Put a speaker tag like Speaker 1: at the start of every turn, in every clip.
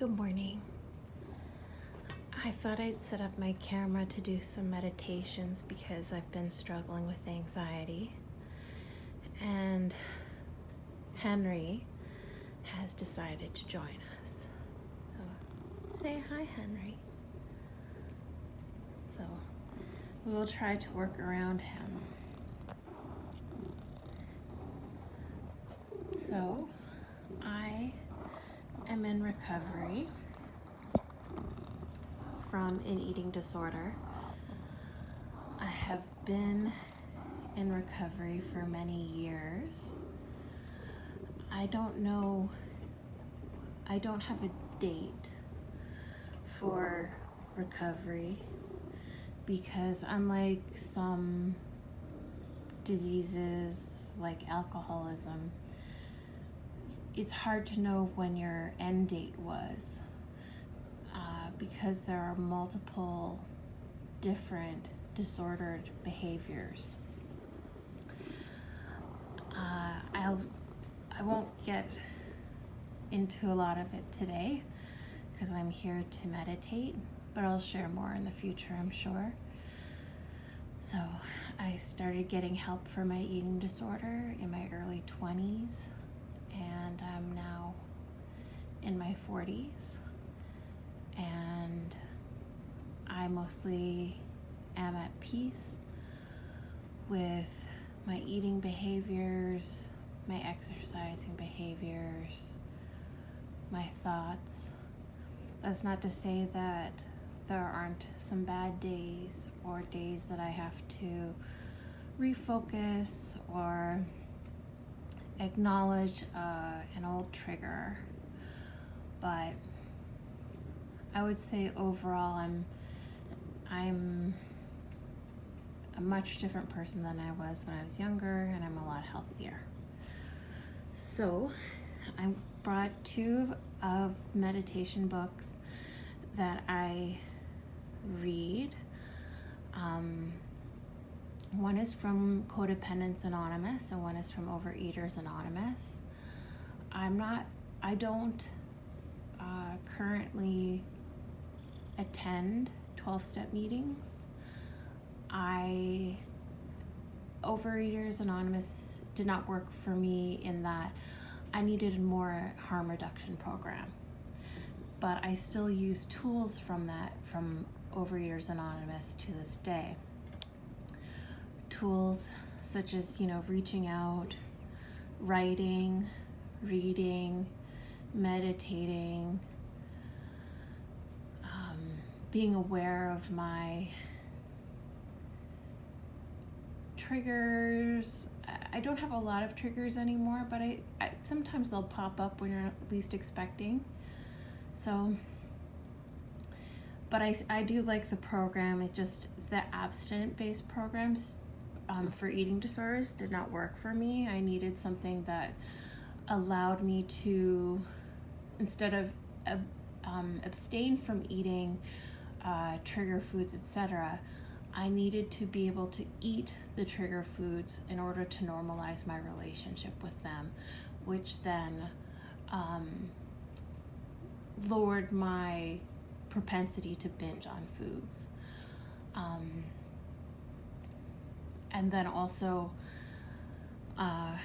Speaker 1: Good morning. I thought I'd set up my camera to do some meditations because I've been struggling with anxiety. And Henry has decided to join us. So say hi, Henry. So we'll try to work around him. So I am in recovery from an eating disorder. I have been in recovery for many years. I don't have a date for recovery because unlike some diseases like alcoholism, it's hard to know when your end date was because there are multiple different disordered behaviors. I won't get into a lot of it today because I'm here to meditate, but I'll share more in the future, I'm sure. So I started getting help for my eating disorder in my early 20s, and I'm now in my 40s, and I mostly am at peace with my eating behaviors, my exercising behaviors, my thoughts. That's not to say that there aren't some bad days or days that I have to refocus or acknowledge an old trigger, but I would say overall I'm a much different person than I was when I was younger, and I'm a lot healthier. So I brought two of meditation books that I read. One is from Codependence Anonymous and one is from Overeaters Anonymous. I don't currently attend 12-step meetings. Overeaters Anonymous did not work for me in that I needed a more harm reduction program. But I still use tools from Overeaters Anonymous to this day. Tools such as, reaching out, writing, reading, meditating, being aware of my triggers. I don't have a lot of triggers anymore, but I sometimes they'll pop up when you're least expecting. So, but I do like the program. It just, the abstinent-based programs for eating disorders did not work for me. I needed something that allowed me to, instead of abstain from eating trigger foods, etc., I needed to be able to eat the trigger foods in order to normalize my relationship with them, which then lowered my propensity to binge on foods. And then also, I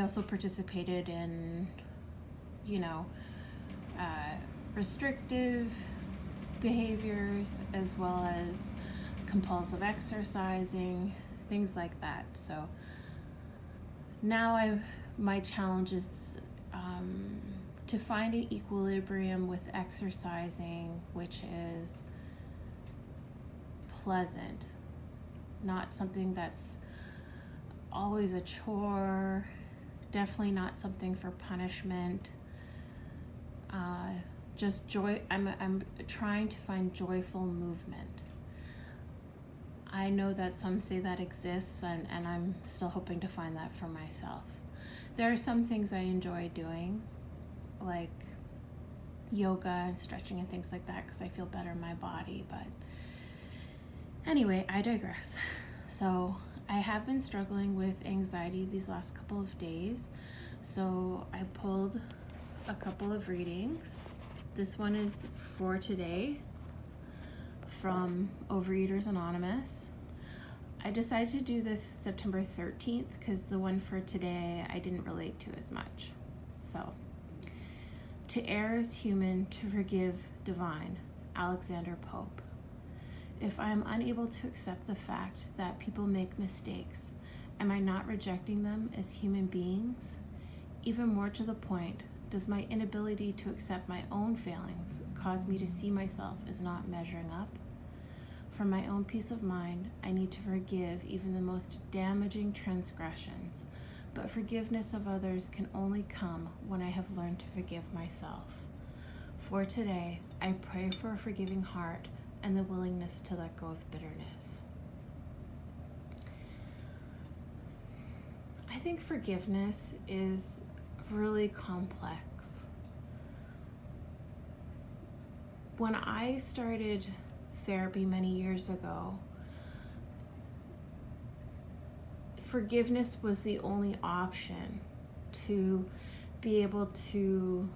Speaker 1: also participated in, restrictive behaviors as well as compulsive exercising, things like that. So now my challenge is to find an equilibrium with exercising, which is pleasant, not something that's always a chore, definitely not something for punishment. Just joy. I'm trying to find joyful movement. I know that some say that exists, and I'm still hoping to find that for myself. There are some things I enjoy doing, like yoga and stretching and things like that, because I feel better in my body. But anyway, I digress. So I have been struggling with anxiety these last couple of days, so I pulled a couple of readings This one is for today from Overeaters Anonymous. I decided to do this September 13th because the one for today I didn't relate to as much. So, to err is human, to forgive divine. Alexander Pope. If I am unable to accept the fact that people make mistakes, am I not rejecting them as human beings? Even more to the point, does my inability to accept my own failings cause me to see myself as not measuring up? For my own peace of mind, I need to forgive even the most damaging transgressions, but forgiveness of others can only come when I have learned to forgive myself. For today, I pray for a forgiving heart and the willingness to let go of bitterness. I think forgiveness is really complex. When I started therapy many years ago, forgiveness was the only option to be able to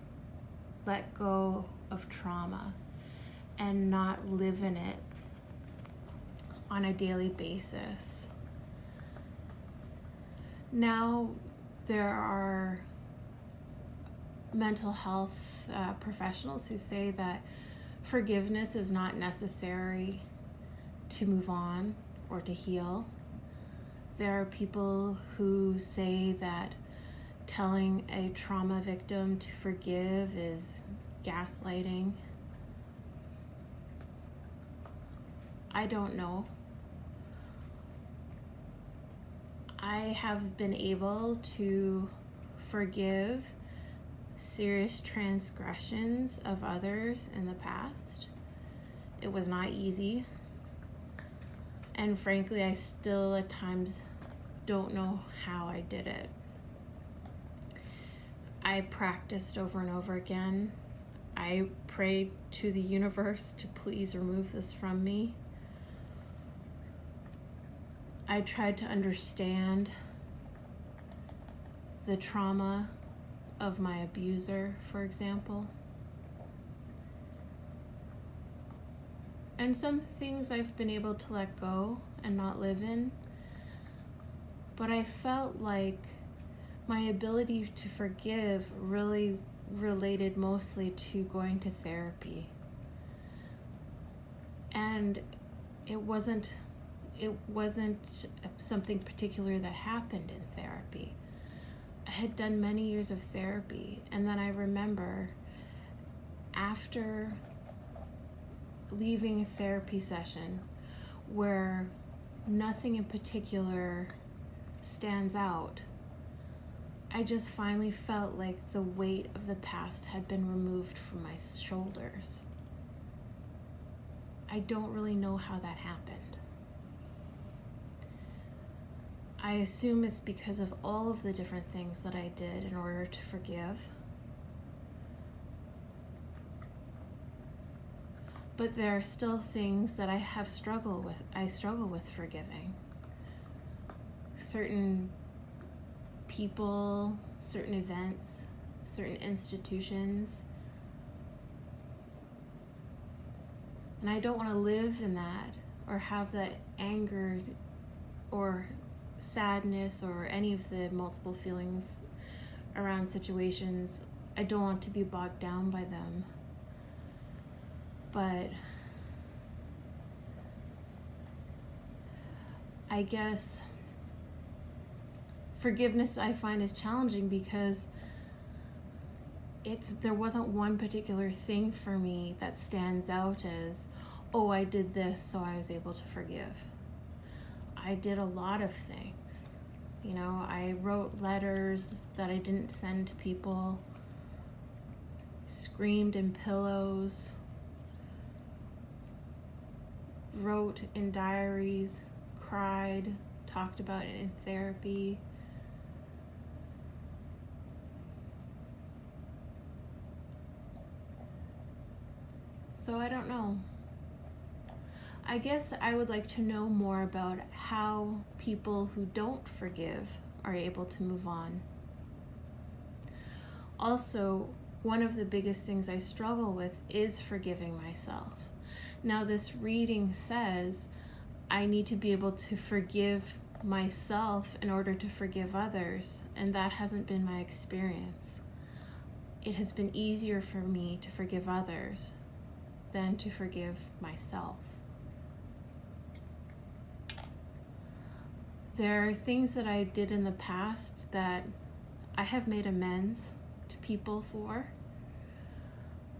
Speaker 1: let go of trauma and not live in it on a daily basis. Now there are mental health professionals who say that forgiveness is not necessary to move on or to heal. There are people who say that telling a trauma victim to forgive is gaslighting. I don't know. I have been able to forgive serious transgressions of others in the past. It was not easy. And frankly, I still at times don't know how I did it. I practiced over and over again. I prayed to the universe to please remove this from me. I tried to understand the trauma of my abuser, for example. And some things I've been able to let go and not live in, but I felt like my ability to forgive really related mostly to going to therapy. And it wasn't something particular that happened in therapy. I had done many years of therapy, and then I remember after leaving a therapy session where nothing in particular stands out, I just finally felt like the weight of the past had been removed from my shoulders. I don't really know how that happened. I assume it's because of all of the different things that I did in order to forgive. But there are still things that I struggle with forgiving. Certain people, certain events, certain institutions. And I don't want to live in that or have that anger or sadness or any of the multiple feelings around situations. I don't want to be bogged down by them. But I guess forgiveness I find is challenging because there wasn't one particular thing for me that stands out as, oh, I did this, so I was able to forgive. I did a lot of things. You know, I wrote letters that I didn't send to people, screamed in pillows, wrote in diaries, cried, talked about it in therapy. So I don't know. I guess I would like to know more about how people who don't forgive are able to move on. Also, one of the biggest things I struggle with is forgiving myself. Now, this reading says I need to be able to forgive myself in order to forgive others, and that hasn't been my experience. It has been easier for me to forgive others than to forgive myself. There are things that I did in the past that I have made amends to people for.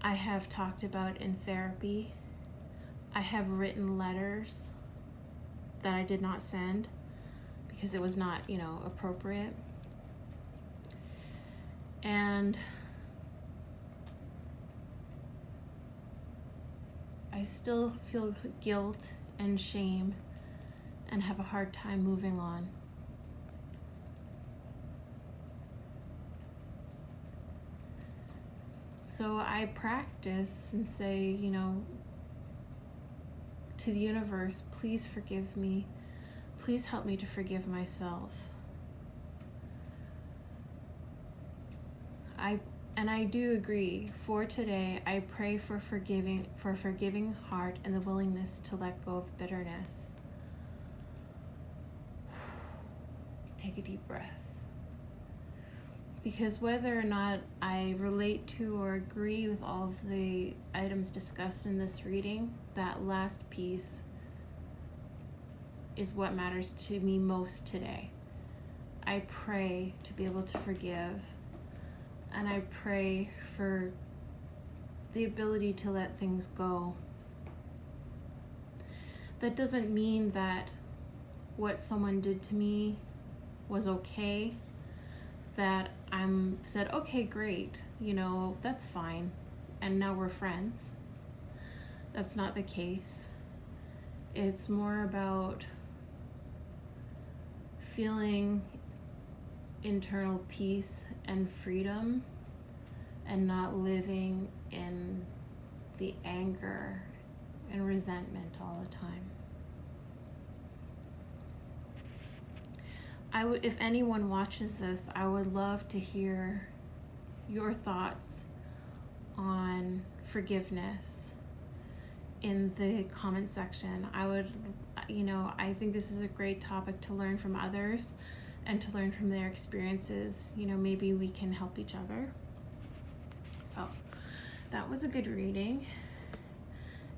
Speaker 1: I have talked about in therapy. I have written letters that I did not send because it was not, appropriate. And I still feel guilt and shame and have a hard time moving on. So I practice and say, to the universe, please forgive me. Please help me to forgive myself. I do agree. For today, I pray for a forgiving heart and the willingness to let go of bitterness. Take a deep breath. Because whether or not I relate to or agree with all of the items discussed in this reading, that last piece is what matters to me most today. I pray to be able to forgive, and I pray for the ability to let things go. That doesn't mean that what someone did to me was okay, that I'm said, okay, great, that's fine, and now we're friends. That's not the case. It's more about feeling internal peace and freedom and not living in the anger and resentment all the time. If anyone watches this, I would love to hear your thoughts on forgiveness in the comment section. I think this is a great topic to learn from others and to learn from their experiences. Maybe we can help each other. So that was a good reading.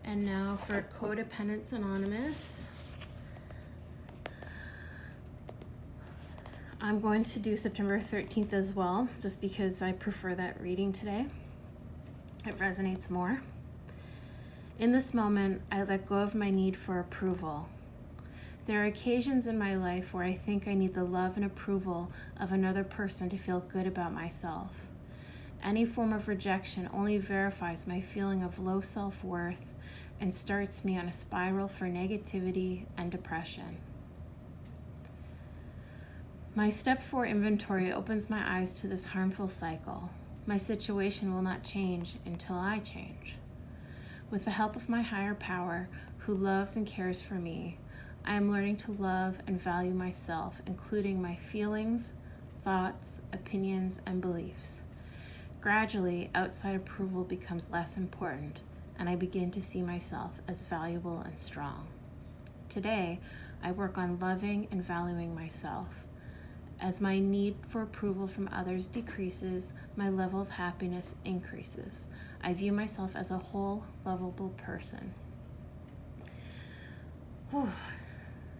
Speaker 1: And now for Codependence Anonymous. I'm going to do September 13th as well, just because I prefer that reading today. It resonates more. In this moment, I let go of my need for approval. There are occasions in my life where I think I need the love and approval of another person to feel good about myself. Any form of rejection only verifies my feeling of low self-worth and starts me on a spiral for negativity and depression. My step 4 inventory opens my eyes to this harmful cycle. My situation will not change until I change. With the help of my higher power, who loves and cares for me, I am learning to love and value myself, including my feelings, thoughts, opinions, and beliefs. Gradually, outside approval becomes less important, and I begin to see myself as valuable and strong. Today, I work on loving and valuing myself. As my need for approval from others decreases, my level of happiness increases. I view myself as a whole, lovable person. Whew.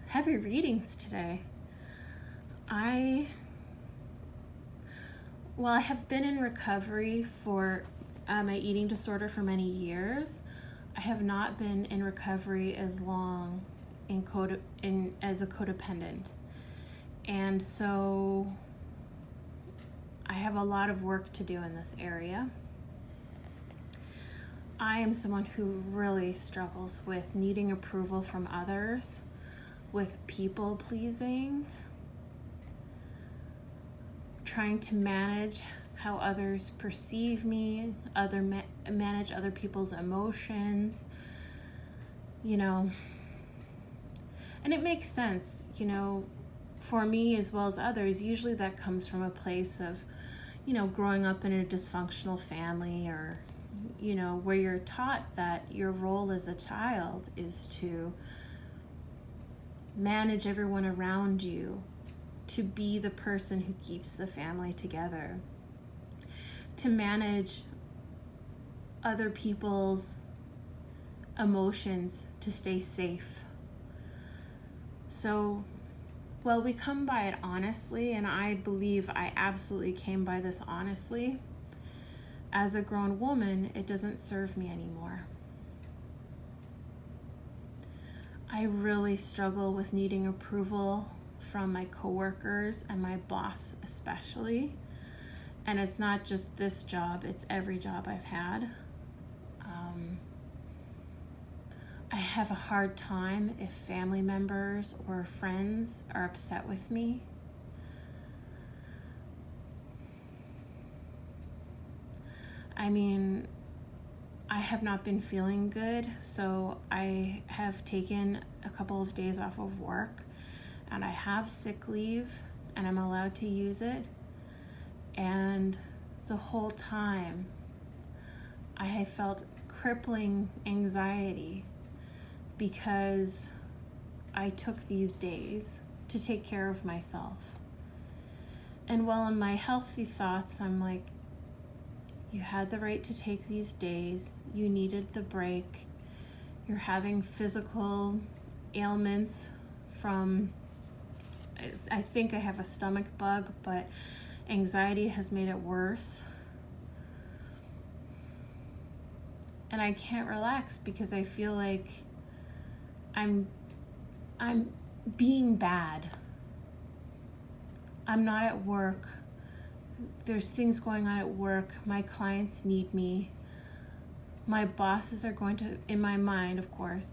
Speaker 1: Heavy readings today. I have been in recovery for my eating disorder for many years. I have not been in recovery as long as a codependent. And so I have a lot of work to do in this area. I am someone who really struggles with needing approval from others, with people pleasing, trying to manage how others perceive me, manage other people's emotions, and it makes sense, for me as well as others. Usually that comes from a place of, growing up in a dysfunctional family, or, where you're taught that your role as a child is to manage everyone around you, to be the person who keeps the family together, to manage other people's emotions to stay safe. So, well, we come by it honestly, and I believe I absolutely came by this honestly. As a grown woman, it doesn't serve me anymore. I really struggle with needing approval from my coworkers and my boss especially. And it's not just this job, it's every job I've had. I have a hard time if family members or friends are upset with me. I mean, I have not been feeling good, so I have taken a couple of days off of work, and I have sick leave, and I'm allowed to use it. And the whole time, I have felt crippling anxiety because I took these days to take care of myself. And while in my healthy thoughts, I'm like, you had the right to take these days. You needed the break. You're having physical ailments from, I think I have a stomach bug, but anxiety has made it worse. And I can't relax because I feel like I'm being bad. I'm not at work. There's things going on at work. My clients need me. My bosses are going to, in my mind, of course,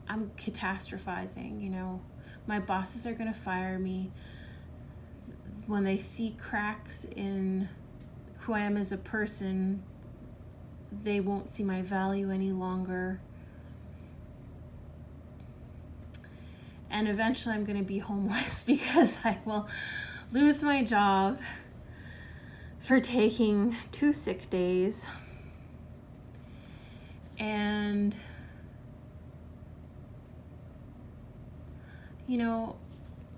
Speaker 1: I'm catastrophizing, My bosses are going to fire me. When they see cracks in who I am as a person, they won't see my value any longer. And eventually I'm going to be homeless because I will lose my job for taking 2 sick days. And,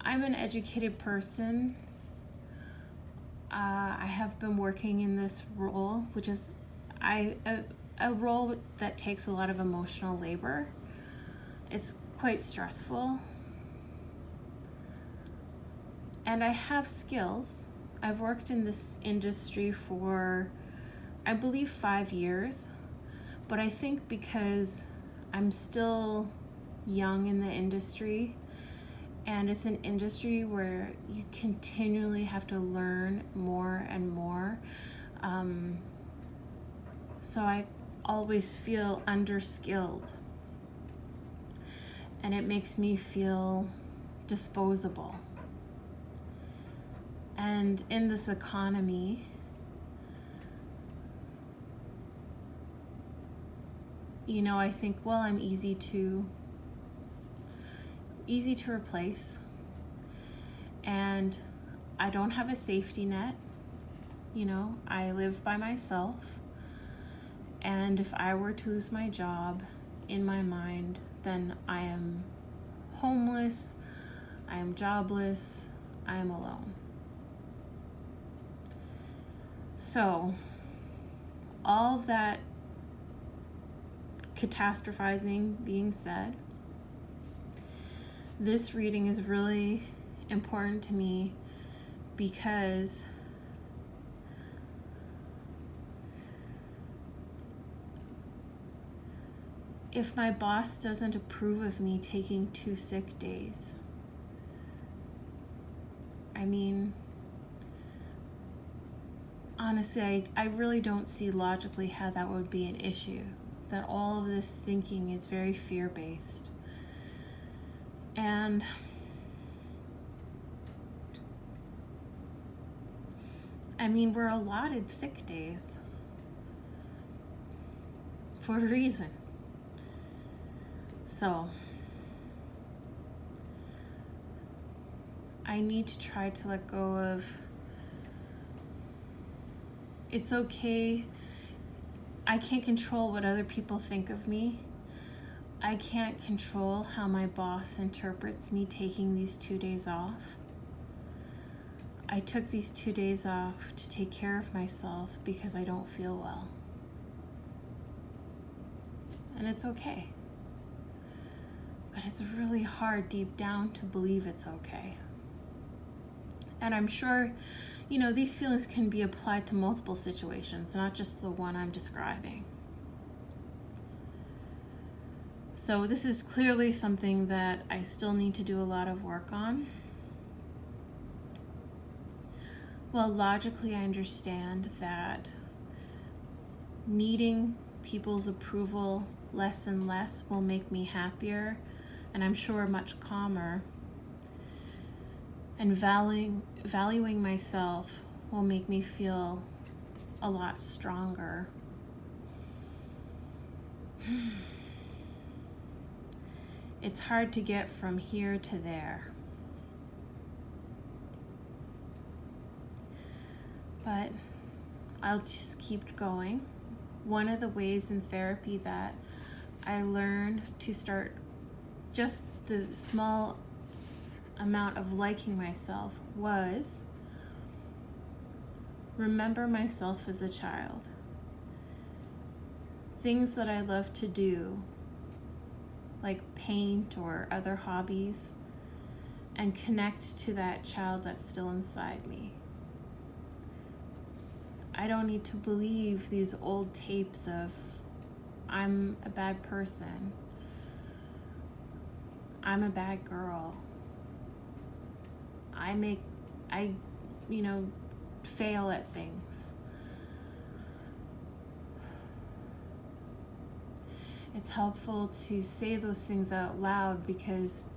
Speaker 1: I'm an educated person. I have been working in this role, which is a role that takes a lot of emotional labor. It's quite stressful. And I have skills. I've worked in this industry for, I believe, 5 years. But I think because I'm still young in the industry, and it's an industry where you continually have to learn more and more, so I always feel underskilled. And it makes me feel disposable. And in this economy, I think, well, I'm easy to replace. And I don't have a safety net. I live by myself. And if I were to lose my job, in my mind, then I am homeless, I am jobless, I am alone. So, all of that catastrophizing being said, this reading is really important to me because if my boss doesn't approve of me taking 2 sick days, honestly, I really don't see logically how that would be an issue. That all of this thinking is very fear-based. And we're allotted sick days for a reason. So I need to try to let go of It's okay. I can't control what other people think of me. I can't control how my boss interprets me taking these 2 days off. I took these 2 days off to take care of myself because I don't feel well. And it's okay. But it's really hard deep down to believe it's okay. And I'm sure, these feelings can be applied to multiple situations, not just the one I'm describing. So this is clearly something that I still need to do a lot of work on. Well, logically, I understand that needing people's approval less and less will make me happier, and I'm sure much calmer. And valuing myself will make me feel a lot stronger. It's hard to get from here to there. But I'll just keep going. One of the ways in therapy that I learned to start just the small amount of liking myself was remember myself as a child. Things that I love to do, like paint or other hobbies, and connect to that child that's still inside me. I don't need to believe these old tapes of I'm a bad person, I'm a bad girl, I fail at things. It's helpful to say those things out loud, because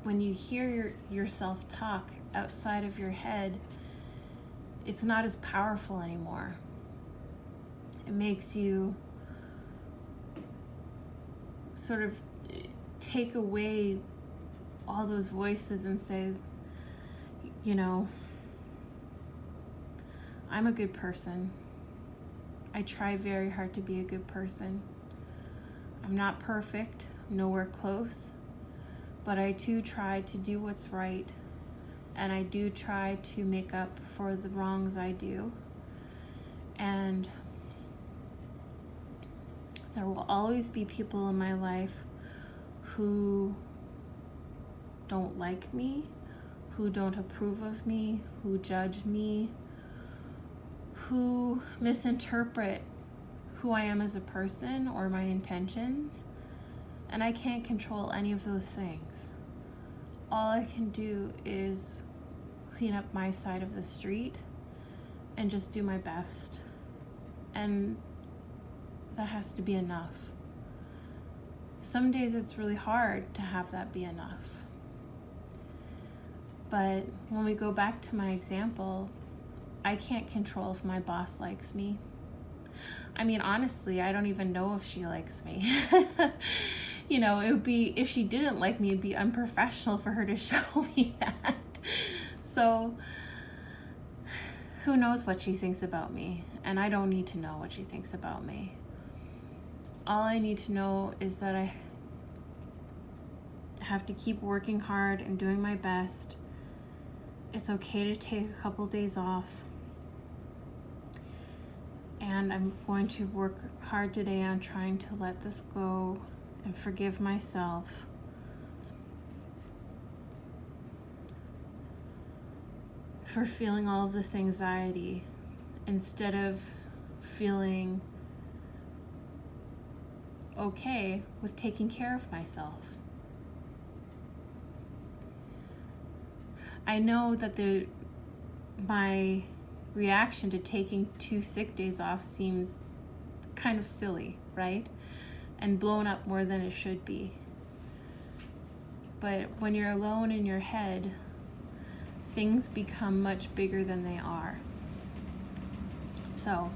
Speaker 1: when you hear yourself talk outside of your head, it's not as powerful anymore. It makes you sort of take away all those voices and say, I'm a good person. I try very hard to be a good person. I'm not perfect, nowhere close, but I do try to do what's right, and I do try to make up for the wrongs I do. And there will always be people in my life who don't like me, who don't approve of me, who judge me, who misinterpret who I am as a person or my intentions, and I can't control any of those things. All I can do is clean up my side of the street and just do my best, and that has to be enough. Some days it's really hard to have that be enough. But when we go back to my example, I can't control if my boss likes me. I mean, honestly, I don't even know if she likes me. It would be, if she didn't like me, it'd be unprofessional for her to show me that. So, who knows what she thinks about me? And I don't need to know what she thinks about me. All I need to know is that I have to keep working hard and doing my best. It's okay to take a couple days off. And I'm going to work hard today on trying to let this go and forgive myself. For feeling all of this anxiety instead of feeling okay with taking care of myself. I know that my reaction to taking 2 sick days off seems kind of silly, right? And blown up more than it should be. But when you're alone in your head, things become much bigger than they are. So,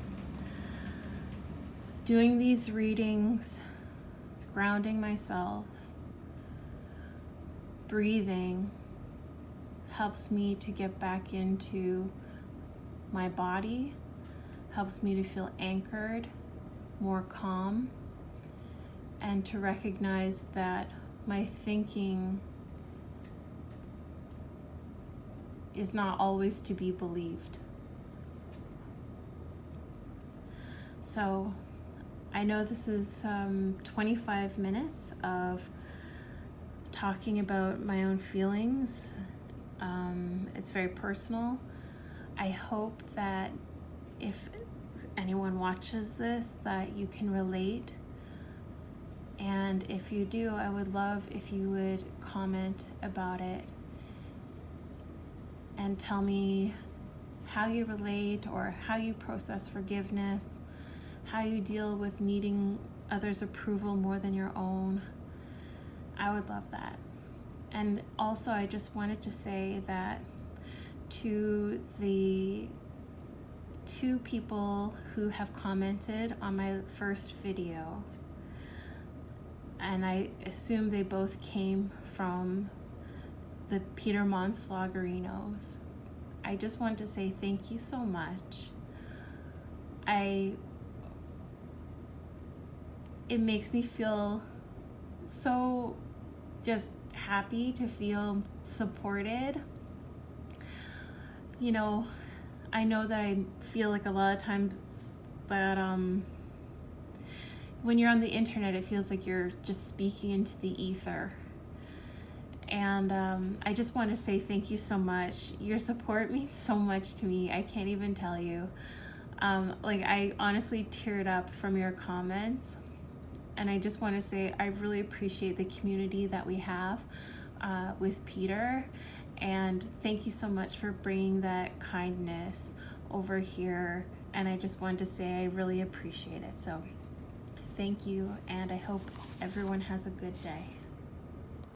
Speaker 1: doing these readings, grounding myself, breathing, helps me to get back into my body, helps me to feel anchored, more calm, and to recognize that my thinking is not always to be believed. So I know this is 25 minutes of talking about my own feelings. It's very personal. I hope that if anyone watches this, that you can relate. And if you do, I would love if you would comment about it and tell me how you relate or how you process forgiveness, how you deal with needing others' approval more than your own. I would love that. And also, I just wanted to say that to the 2 people who have commented on my first video, and I assume they both came from the Peter Mons Vloggerinos. I just want to say thank you so much. It makes me feel so just happy to feel supported. You know, I know that I feel like a lot of times that when you're on the internet, it feels like you're just speaking into the ether. And I just want to say thank you so much. Your support means so much to me. I can't even tell you. Like, I honestly teared up from your comments. And I just want to say I really appreciate the community that we have with Peter. And thank you so much for bringing that kindness over here. And I just wanted to say I really appreciate it. So thank you, and I hope everyone has a good day.